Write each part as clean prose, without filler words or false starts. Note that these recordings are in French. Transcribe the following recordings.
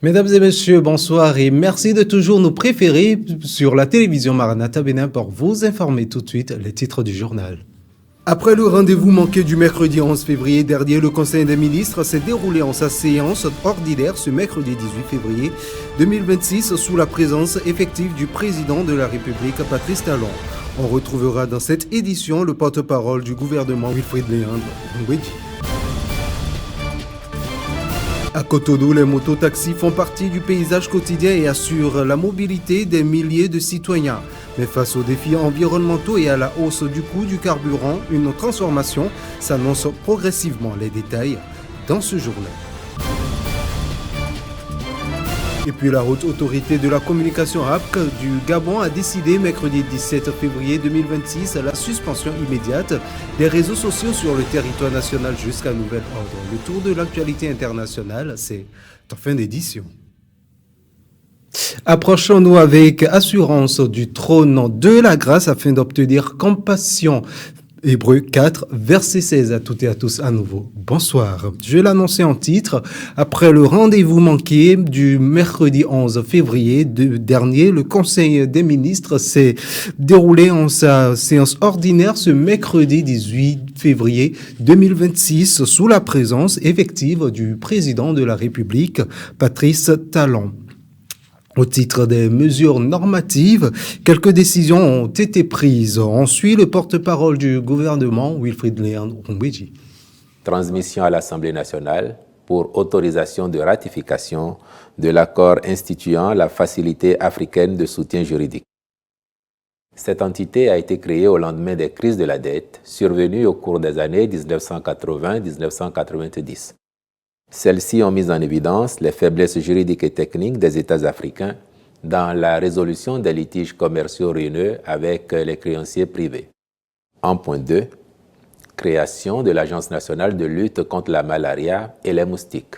Mesdames et messieurs, bonsoir et merci de toujours nous préférer sur la télévision Maranatha Bénin pour vous informer tout de suite les titres du journal. Après le rendez-vous manqué du mercredi 11 février dernier, le Conseil des ministres s'est déroulé en sa séance ordinaire ce mercredi 18 février 2026 sous la présence effective du président de la République, Patrice Talon. On retrouvera dans cette édition le porte-parole du gouvernement, Wilfried Léandre Ngwedji. À Cotonou, les mototaxis font partie du paysage quotidien et assurent la mobilité des milliers de citoyens. Mais face aux défis environnementaux et à la hausse du coût du carburant, une transformation s'annonce progressivement. Les détails dans ce journal. Et puis la haute autorité de la communication APC du Gabon a décidé mercredi 17 février 2026 la suspension immédiate des réseaux sociaux sur le territoire national jusqu'à nouvel ordre. Le tour de l'actualité internationale, c'est en fin d'édition. Approchons-nous avec assurance du trône de la grâce afin d'obtenir compassion. Hébreux 4, verset 16 à toutes et à tous à nouveau. Bonsoir. Je l'annonçais en titre. Après le rendez-vous manqué du mercredi 11 février dernier, le Conseil des ministres s'est déroulé en sa séance ordinaire ce mercredi 18 février 2026 sous la présence effective du président de la République, Patrice Talon. Au titre des mesures normatives, quelques décisions ont été prises. On suit le porte-parole du gouvernement, Wilfried Léandre Ngwedji. Transmission à l'Assemblée nationale pour autorisation de ratification de l'accord instituant la Facilité africaine de soutien juridique. Cette entité a été créée au lendemain des crises de la dette survenues au cours des années 1980-1990. Celles-ci ont mis en évidence les faiblesses juridiques et techniques des États africains dans la résolution des litiges commerciaux ruineux avec les créanciers privés. En point 2, création de l'Agence nationale de lutte contre la malaria et les moustiques.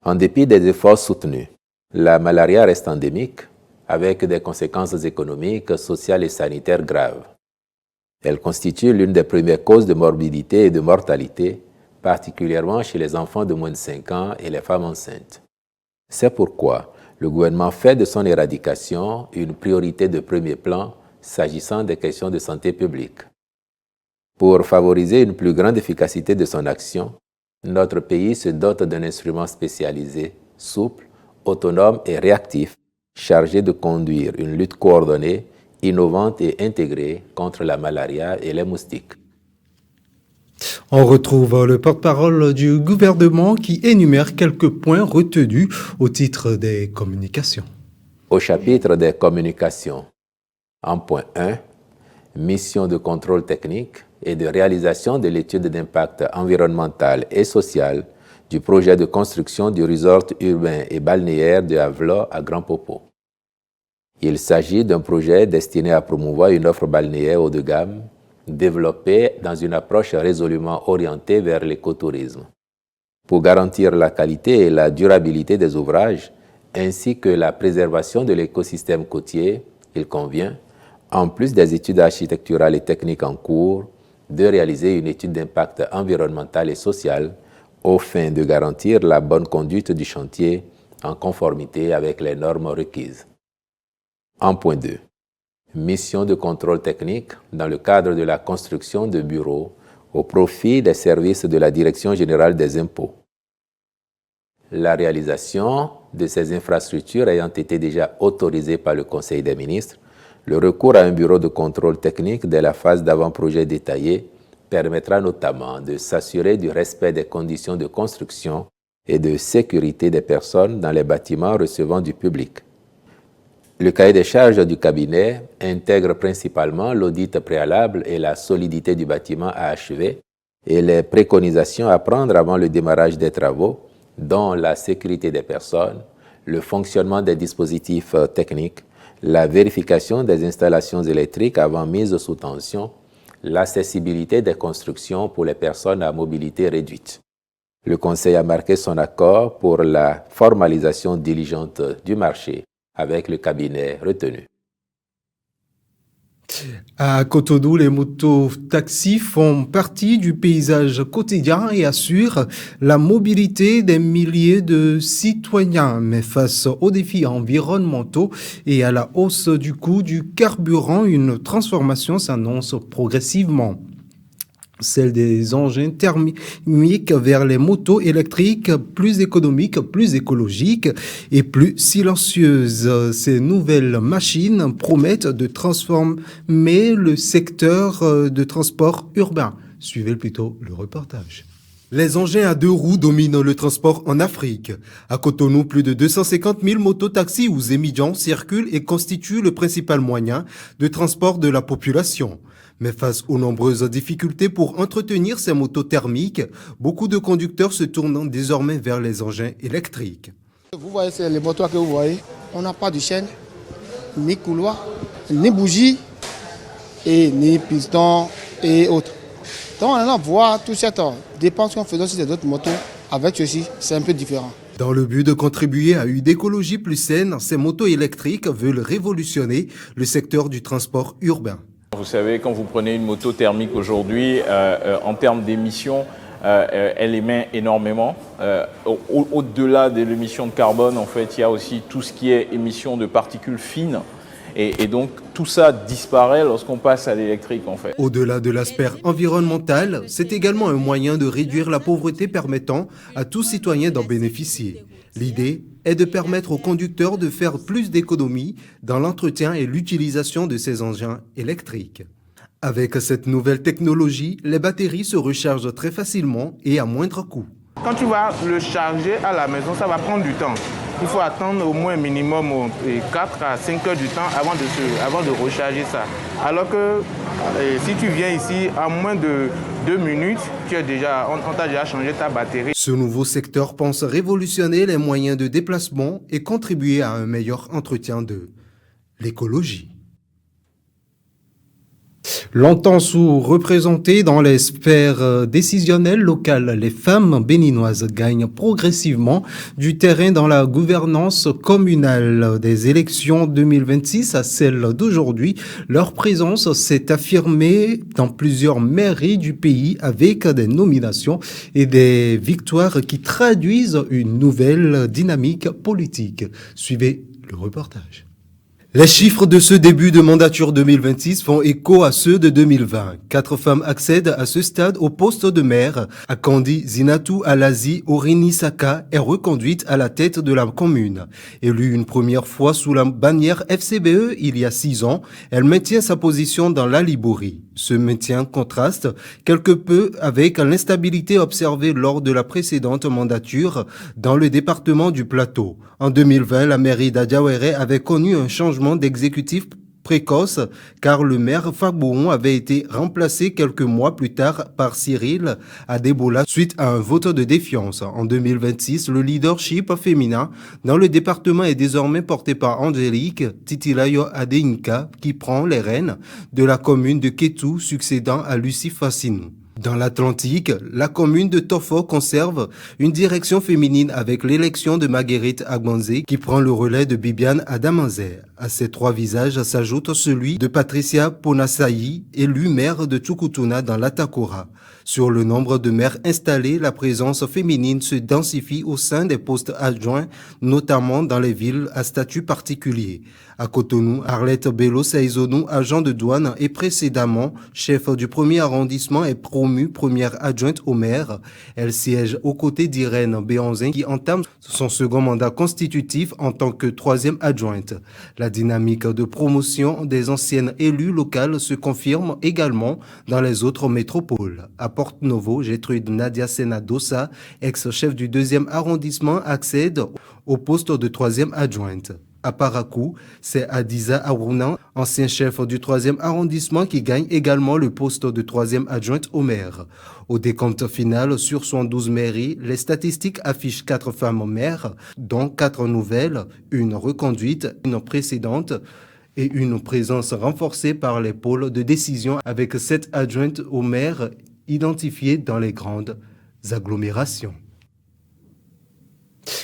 En dépit des efforts soutenus, la malaria reste endémique avec des conséquences économiques, sociales et sanitaires graves. Elle constitue l'une des premières causes de morbidité et de mortalité, particulièrement chez les enfants de moins de 5 ans et les femmes enceintes. C'est pourquoi le gouvernement fait de son éradication une priorité de premier plan s'agissant des questions de santé publique. Pour favoriser une plus grande efficacité de son action, notre pays se dote d'un instrument spécialisé, souple, autonome et réactif, chargé de conduire une lutte coordonnée, innovante et intégrée contre la malaria et les moustiques. On retrouve le porte-parole du gouvernement qui énumère quelques points retenus au titre des communications. Au chapitre des communications, en point 1, mission de contrôle technique et de réalisation de l'étude d'impact environnemental et social du projet de construction du resort urbain et balnéaire de Avlo à Grand Popo. Il s'agit d'un projet destiné à promouvoir une offre balnéaire haut de gamme développée dans une approche résolument orientée vers l'écotourisme. Pour garantir la qualité et la durabilité des ouvrages, ainsi que la préservation de l'écosystème côtier, il convient, en plus des études architecturales et techniques en cours, de réaliser une étude d'impact environnemental et social aux fins de garantir la bonne conduite du chantier en conformité avec les normes requises. En point 2. Mission de contrôle technique dans le cadre de la construction de bureaux au profit des services de la Direction générale des impôts. La réalisation de ces infrastructures ayant été déjà autorisée par le Conseil des ministres, le recours à un bureau de contrôle technique dès la phase d'avant-projet détaillé permettra notamment de s'assurer du respect des conditions de construction et de sécurité des personnes dans les bâtiments recevant du public. Le cahier des charges du cabinet intègre principalement l'audit préalable et la solidité du bâtiment à achever et les préconisations à prendre avant le démarrage des travaux, dont la sécurité des personnes, le fonctionnement des dispositifs techniques, la vérification des installations électriques avant mise sous tension, l'accessibilité des constructions pour les personnes à mobilité réduite. Le Conseil a marqué son accord pour la formalisation diligente du marché avec le cabinet retenu. À Cotonou, les motos-taxis font partie du paysage quotidien et assurent la mobilité des milliers de citoyens. Mais face aux défis environnementaux et à la hausse du coût du carburant, une transformation s'annonce progressivement. Celle des engins thermiques vers les motos électriques plus économiques, plus écologiques et plus silencieuses. Ces nouvelles machines promettent de transformer le secteur de transport urbain. Suivez plutôt le reportage. Les engins à 2 roues dominent le transport en Afrique. À Cotonou, plus de 250 000 mototaxis ou émigrants circulent et constituent le principal moyen de transport de la population. Mais face aux nombreuses difficultés pour entretenir ces motos thermiques, beaucoup de conducteurs se tournent désormais vers les engins électriques. Vous voyez, c'est les motos que vous voyez. On n'a pas de chaîne, ni couloir, ni bougie, et ni piston et autres. Donc on a voir toute cette dépense qu'on faisait sur ces autres motos. Avec ceci, c'est un peu différent. Dans le but de contribuer à une écologie plus saine, ces motos électriques veulent révolutionner le secteur du transport urbain. Vous savez, quand vous prenez une moto thermique aujourd'hui, en termes d'émissions, elle émet énormément. Au-delà de l'émission de carbone, en fait, il y a aussi tout ce qui est émission de particules fines. Et donc, tout ça disparaît lorsqu'on passe à l'électrique, en fait. Au-delà de l'aspect environnemental, c'est également un moyen de réduire la pauvreté permettant à tout citoyen d'en bénéficier. L'idée est de permettre aux conducteurs de faire plus d'économies dans l'entretien et l'utilisation de ces engins électriques. Avec cette nouvelle technologie, les batteries se rechargent très facilement et à moindre coût. Quand tu vas le charger à la maison, ça va prendre du temps. Il faut attendre au moins minimum 4 à 5 heures du temps avant de recharger ça. Alors que si tu viens ici, à moins de 2 minutes, on t'a déjà changé ta batterie. Ce nouveau secteur pense révolutionner les moyens de déplacement et contribuer à un meilleur entretien de l'écologie. Longtemps sous-représentées dans les sphères décisionnelles locales, les femmes béninoises gagnent progressivement du terrain dans la gouvernance communale. Des élections 2026 à celles d'aujourd'hui, leur présence s'est affirmée dans plusieurs mairies du pays avec des nominations et des victoires qui traduisent une nouvelle dynamique politique. Suivez le reportage. Les chiffres de ce début de mandature 2026 font écho à ceux de 2020. 4 femmes accèdent à ce stade au poste de maire. Akandi Zinatou Alazi Orinisaka est reconduite à la tête de la commune. Élue une première fois sous la bannière FCBE il y a 6 ans, elle maintient sa position dans la Liborie. Ce maintien contraste quelque peu avec l'instabilité observée lors de la précédente mandature dans le département du Plateau. En 2020, la mairie d'Adiawere avait connu un changement d'exécutif précoce car le maire Fagbohon avait été remplacé quelques mois plus tard par Cyril Adebola suite à un vote de défiance. En 2026, le leadership féminin dans le département est désormais porté par Angélique Titilayo Adeinka qui prend les rênes de la commune de Kétou succédant à Lucie Fassinou. Dans l'Atlantique, la commune de Tofo conserve une direction féminine avec l'élection de Marguerite Agbanzé qui prend le relais de Bibiane Adamanzé. À ces 3 visages s'ajoute celui de Patricia Ponasayi, élue maire de Tchukutuna dans l'Atakora. Sur le nombre de maires installés, la présence féminine se densifie au sein des postes adjoints, notamment dans les villes à statut particulier. À Cotonou, Arlette Bello Saizonou, agent de douane et précédemment chef du 1er arrondissement, est promue première adjointe au maire. Elle siège aux côtés d'Irène Béanzin qui entame son second mandat constitutif en tant que 3e adjointe. La dynamique de promotion des anciennes élues locales se confirme également dans les autres métropoles. À Porte-Novo, Gertrude Nadia Senadosa, ex-chef du 2e arrondissement, accède au poste de 3e adjointe. À Parakou, c'est Adiza Arounan, ancien chef du 3e arrondissement, qui gagne également le poste de 3e adjointe au maire. Au décompte final, sur 112 mairies, les statistiques affichent 4 femmes maires, dont 4 nouvelles, une reconduite, une précédente, et une présence renforcée par les pôles de décision avec 7 adjointes au maire identifiées dans les grandes agglomérations.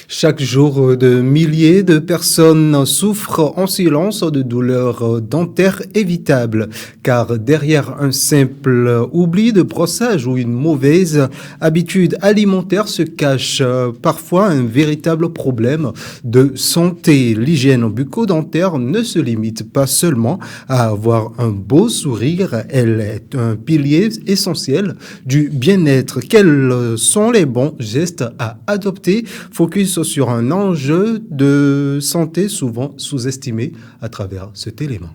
Chaque jour, de milliers de personnes souffrent en silence de douleurs dentaires évitables, car derrière un simple oubli de brossage ou une mauvaise habitude alimentaire se cache parfois un véritable problème de santé. L'hygiène bucco-dentaire ne se limite pas seulement à avoir un beau sourire, elle est un pilier essentiel du bien-être. Quels sont les bons gestes à adopter? Focus sur un enjeu de santé souvent sous-estimé à travers cet élément.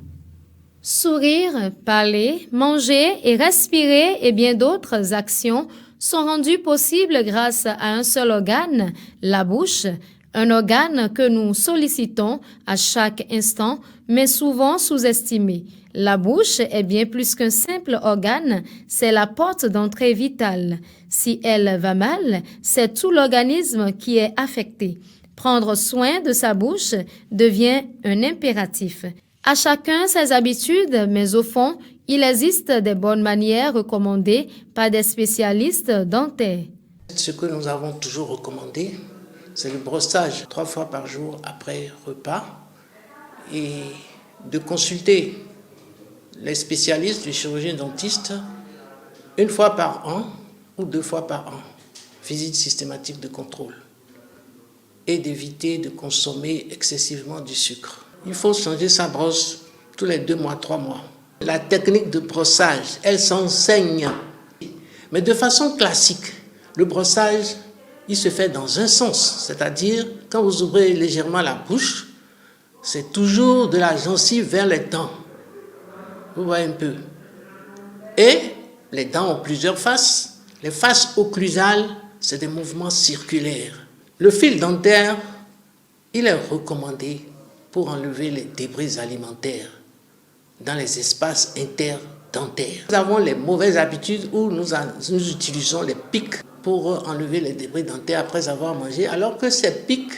Sourire, parler, manger et respirer et bien d'autres actions sont rendues possibles grâce à un seul organe, la bouche, un organe que nous sollicitons à chaque instant, mais souvent sous-estimé. La bouche est bien plus qu'un simple organe, c'est la porte d'entrée vitale. Si elle va mal, c'est tout l'organisme qui est affecté. Prendre soin de sa bouche devient un impératif. À chacun ses habitudes, mais au fond, il existe des bonnes manières recommandées par des spécialistes dentaires. Ce que nous avons toujours recommandé, c'est le brossage 3 fois par jour après repas et de consulter les spécialistes du chirurgien dentiste 1 fois par an ou 2 fois par an. Visite systématique de contrôle et d'éviter de consommer excessivement du sucre. Il faut changer sa brosse tous les 2 mois, 3 mois. La technique de brossage, elle s'enseigne. Mais de façon classique, le brossage, il se fait dans un sens. C'est-à-dire, quand vous ouvrez légèrement la bouche, c'est toujours de la gencive vers les dents. Vous voyez un peu. Et les dents ont plusieurs faces. Les faces occlusales, c'est des mouvements circulaires. Le fil dentaire, il est recommandé pour enlever les débris alimentaires dans les espaces interdentaires. Nous avons les mauvaises habitudes où nous utilisons les pics pour enlever les débris dentaires après avoir mangé, alors que ces pics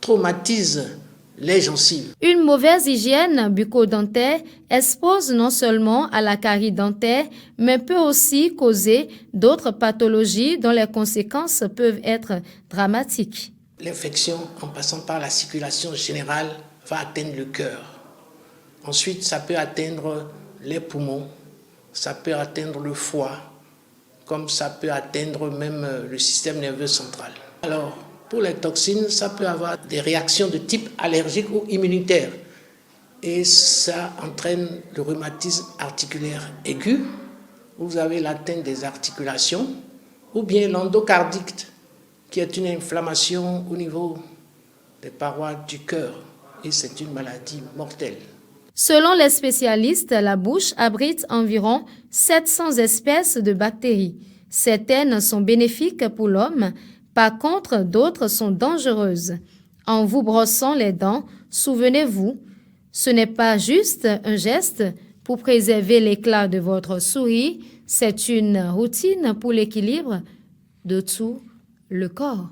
traumatisent les gencives. Une mauvaise hygiène bucco-dentaire expose non seulement à la carie dentaire, mais peut aussi causer d'autres pathologies dont les conséquences peuvent être dramatiques. L'infection, en passant par la circulation générale, va atteindre le cœur. Ensuite, ça peut atteindre les poumons, ça peut atteindre le foie, comme ça peut atteindre même le système nerveux central. Alors, pour les toxines, ça peut avoir des réactions de type allergique ou immunitaire. Et ça entraîne le rhumatisme articulaire aigu, où vous avez l'atteinte des articulations, ou bien l'endocardite, qui est une inflammation au niveau des parois du cœur. Et c'est une maladie mortelle. Selon les spécialistes, la bouche abrite environ 700 espèces de bactéries. Certaines sont bénéfiques pour l'homme, par contre, d'autres sont dangereuses. En vous brossant les dents, souvenez-vous, ce n'est pas juste un geste pour préserver l'éclat de votre sourire, c'est une routine pour l'équilibre de tout le corps.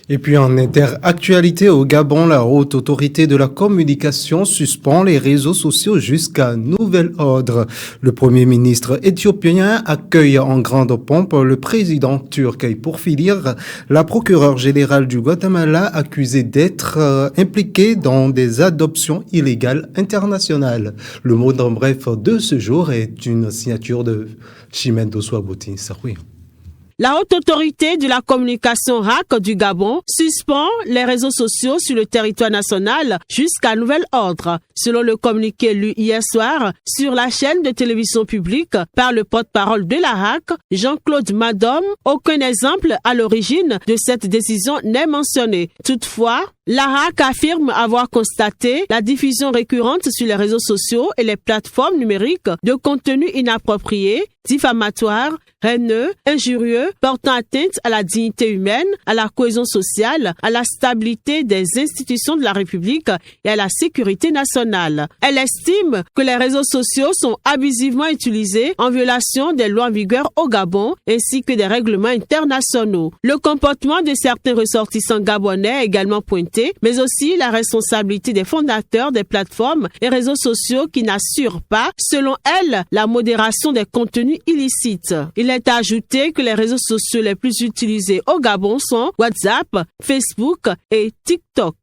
Et puis en interactualité au Gabon, la haute autorité de la communication suspend les réseaux sociaux jusqu'à nouvel ordre. Le premier ministre éthiopien accueille en grande pompe le président turc. Et pour finir, la procureure générale du Guatemala accusée d'être impliquée dans des adoptions illégales internationales. Le mot en bref de ce jour est une signature de Chimène Souabouti Saroui. La haute autorité de la communication RAC du Gabon suspend les réseaux sociaux sur le territoire national jusqu'à nouvel ordre. Selon le communiqué lu hier soir sur la chaîne de télévision publique par le porte-parole de la RAC, Jean-Claude Madom, aucun exemple à l'origine de cette décision n'est mentionné. Toutefois, la RAC affirme avoir constaté la diffusion récurrente sur les réseaux sociaux et les plateformes numériques de contenus inappropriés, diffamatoires, haineux, injurieux, portant atteinte à la dignité humaine, à la cohésion sociale, à la stabilité des institutions de la République et à la sécurité nationale. Elle estime que les réseaux sociaux sont abusivement utilisés en violation des lois en vigueur au Gabon ainsi que des règlements internationaux. Le comportement de certains ressortissants gabonais est également pointé sécurité, mais aussi la responsabilité des fondateurs des plateformes et réseaux sociaux qui n'assurent pas, selon elle, la modération des contenus illicites. Il est ajouté que les réseaux sociaux les plus utilisés au Gabon sont WhatsApp, Facebook et TikTok.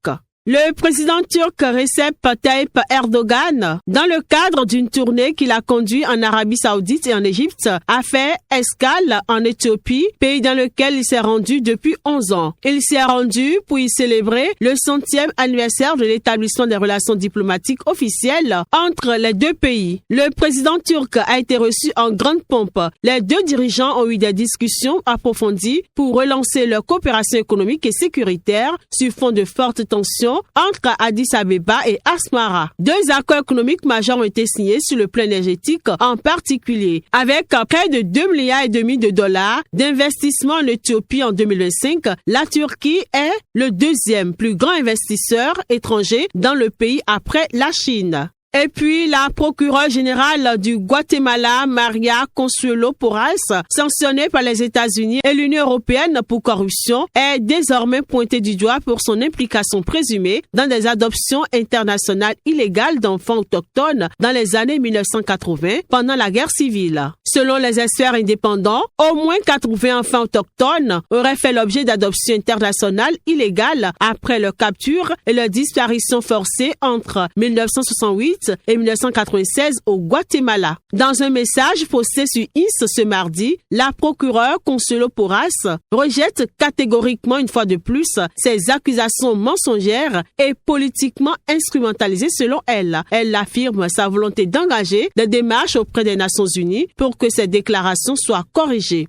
Le président turc Recep Tayyip Erdogan, dans le cadre d'une tournée qu'il a conduite en Arabie Saoudite et en Égypte, a fait escale en Éthiopie, pays dans lequel il s'est rendu depuis 11 ans. Il s'y est rendu pour y célébrer le 100e anniversaire de l'établissement des relations diplomatiques officielles entre les deux pays. Le président turc a été reçu en grande pompe. Les deux dirigeants ont eu des discussions approfondies pour relancer leur coopération économique et sécuritaire sur fond de fortes tensions entre Addis Abeba et Asmara. 2 accords économiques majeurs ont été signés sur le plan énergétique en particulier, avec près de 2,5 milliards de dollars d'investissement en Éthiopie en 2025. La Turquie est le 2e plus grand investisseur étranger dans le pays après la Chine. Et puis, la procureure générale du Guatemala, Maria Consuelo Porras, sanctionnée par les États-Unis et l'Union européenne pour corruption, est désormais pointée du doigt pour son implication présumée dans des adoptions internationales illégales d'enfants autochtones dans les années 1980, pendant la guerre civile. Selon les experts indépendants, au moins 80 enfants autochtones auraient fait l'objet d'adoptions internationales illégales après leur capture et leur disparition forcée entre 1968 et 1996 au Guatemala. Dans un message posté sur X ce mardi, la procureure Consuelo Porras rejette catégoriquement une fois de plus ces accusations mensongères et politiquement instrumentalisées selon elle. Elle affirme sa volonté d'engager des démarches auprès des Nations Unies pour que ces déclarations soient corrigées.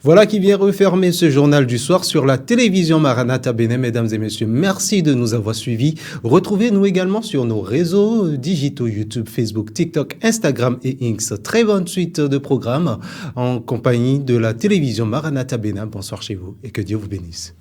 Voilà qui vient refermer ce journal du soir sur la télévision Maranatha Bénin. Mesdames et messieurs, merci de nous avoir suivis. Retrouvez-nous également sur nos réseaux digitaux YouTube, Facebook, TikTok, Instagram et X. Très bonne suite de programmes en compagnie de la télévision Maranatha Bénin. Bonsoir chez vous et que Dieu vous bénisse.